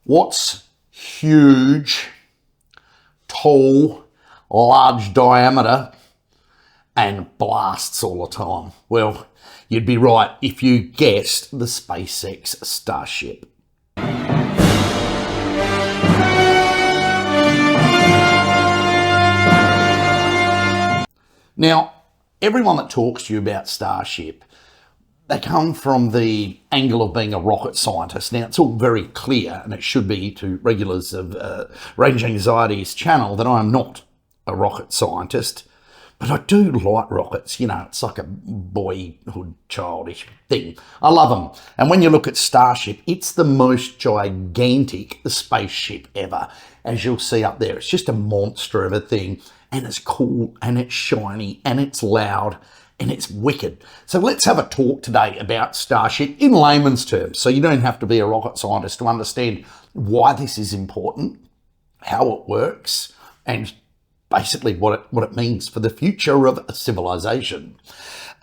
What's huge, tall, large diameter, and blasts all the time? Well, you'd be right if you guessed the Space X Starship. Now, everyone that talks to you about Starship, they come from the angle of being a rocket scientist. Now, it's all very clear, and it should be to regulars of Range Anxiety's channel, that I am not a rocket scientist, but I do like rockets. You know, it's like a boyhood, childish thing. I love them. And when you look at Starship, it's the most gigantic spaceship ever. As you'll see up there, it's just a monster of a thing, and it's cool, and it's shiny, and it's loud, and it's wicked. So let's have a talk today about Starship in layman's terms, so you don't have to be a rocket scientist to understand why this is important, how it works, and basically what it means for the future of civilization.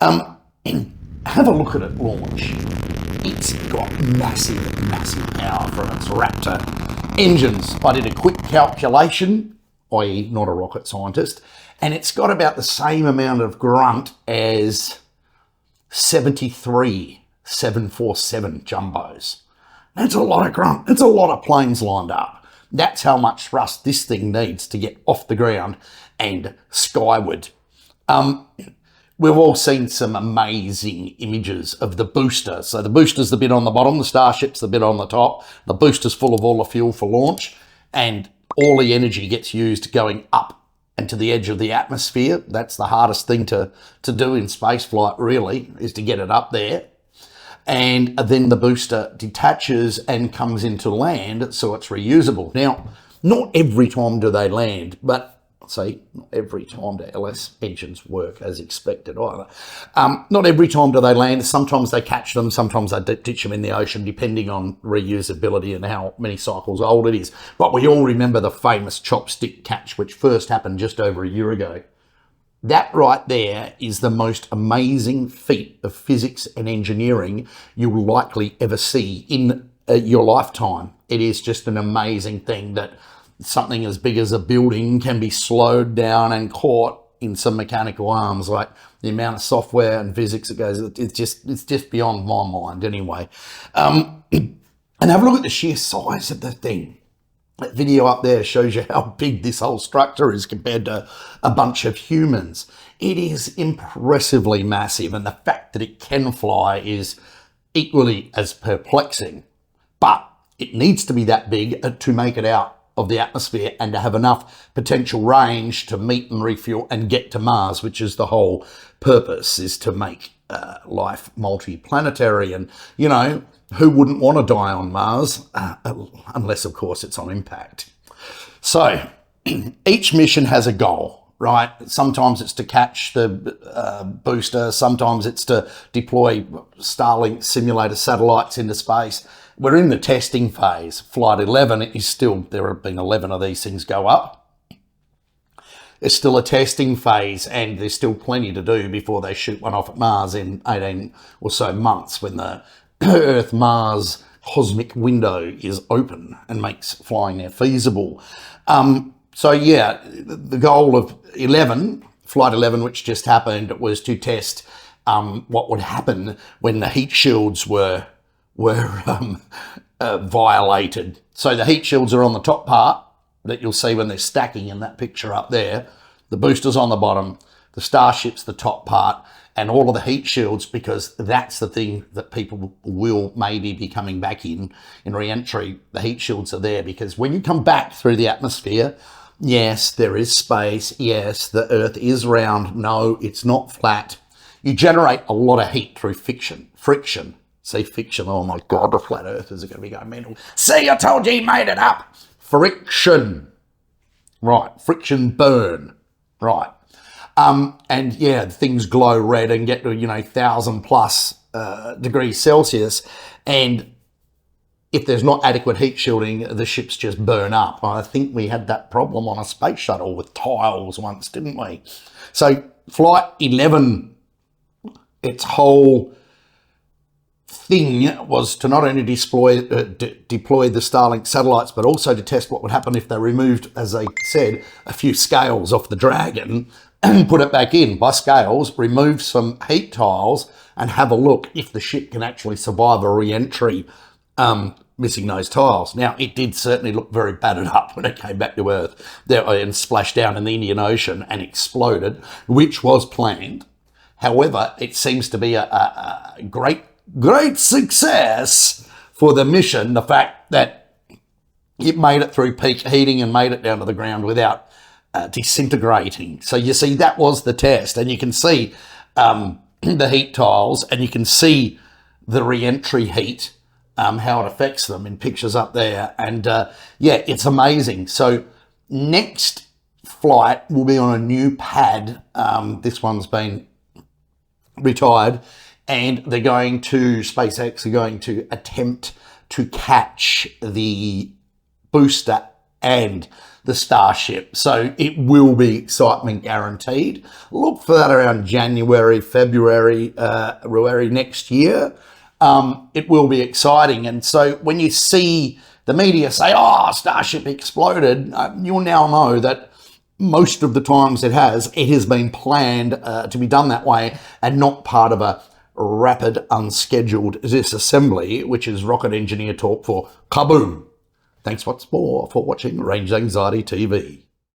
Have a look at it launch. It's got massive power from its Raptor engines. I did a quick calculation, i.e. not a rocket scientist, and it's got about the same amount of grunt as 73 747 jumbos. That's a lot of grunt. That's a lot of planes lined up. That's how much thrust this thing needs to get off the ground and skyward. We've all seen some amazing images of the booster. So the booster's the bit on the bottom, the Starship's the bit on the top. The booster's full of all the fuel for launch, and all the energy gets used going up and to the edge of the atmosphere. That's the hardest thing to do in space flight, really, is to get it up there. And then the booster detaches and comes into land, so it's reusable. Now, not every time do they land, but see, not every time the LS engines work as expected either. Not every time do they land. Sometimes they catch them, sometimes they ditch them in the ocean, depending on reusability and how many cycles old it is. But we all remember the famous chopstick catch, which first happened just over a year ago. That right there is the most amazing feat of physics and engineering you'll likely ever see in your lifetime. It is just an amazing thing that something as big as a building can be slowed down and caught in some mechanical arms. Like the amount of software and physics that goes, it's just beyond my mind anyway. And have a look at the sheer size of the thing. That video up there shows you how big this whole structure is compared to a bunch of humans. It is impressively massive, and the fact that it can fly is equally as perplexing. But it needs to be that big to make it out of the atmosphere and to have enough potential range to meet and refuel and get to Mars, which is the whole purpose, is to make life multi-planetary. And, you know, who wouldn't want to die on Mars? Unless, of course, it's on impact. So each mission has a goal, right? Sometimes it's to catch the booster. Sometimes it's to deploy Starlink simulator satellites into space. We're in the testing phase. Flight 11 is still, there have been 11 of these things go up. It's still a testing phase, and there's still plenty to do before they shoot one off at Mars in 18 or so months, when the Earth-Mars cosmic window is open and makes flying there feasible. So yeah, the goal of Flight 11, which just happened, was to test what would happen when the heat shields were violated. So the heat shields are on the top part that you'll see when they're stacking in that picture up there. The booster's on the bottom, the Starship's the top part, and all of the heat shields, because that's the thing that people will maybe be coming back in re-entry. The heat shields are there because when you come back through the atmosphere, yes, there is space. Yes, the Earth is round. No, it's not flat. You generate a lot of heat through friction. See, fiction, oh my God, the flat earthers are going to be going mental. See, I told you he made it up. Friction. Right, friction burn. Right. And yeah, things glow red and get to, 1,000+ degrees Celsius. And if there's not adequate heat shielding, the ships just burn up. I think we had that problem on a space shuttle with tiles once, didn't we? So Flight 11, its whole thing was to not only deploy the Starlink satellites, but also to test what would happen if they removed, as they said, a few scales off the Dragon and put it back in. By scales, remove some heat tiles and have a look if the ship can actually survive a re-entry missing those tiles. Now, it did certainly look very battered up when it came back to Earth and splashed down in the Indian Ocean and exploded, which was planned. However, it seems to be a great success for the mission, the fact that it made it through peak heating and made it down to the ground without disintegrating. So you see, that was the test, and you can see the heat tiles, and you can see the re-entry heat, how it affects them in pictures up there. And yeah, it's amazing. So next flight will be on a new pad. This one's been retired, and they're going to, SpaceX are going to attempt to catch the booster and the Starship. So it will be excitement guaranteed. Look for that around January, February next year. It will be exciting. And so when you see the media say, oh, Starship exploded, you'll now know that most of the times it has been planned to be done that way and not part of a rapid, unscheduled disassembly, which is rocket engineer talk for kaboom. Thanks once more for watching Range Anxiety TV.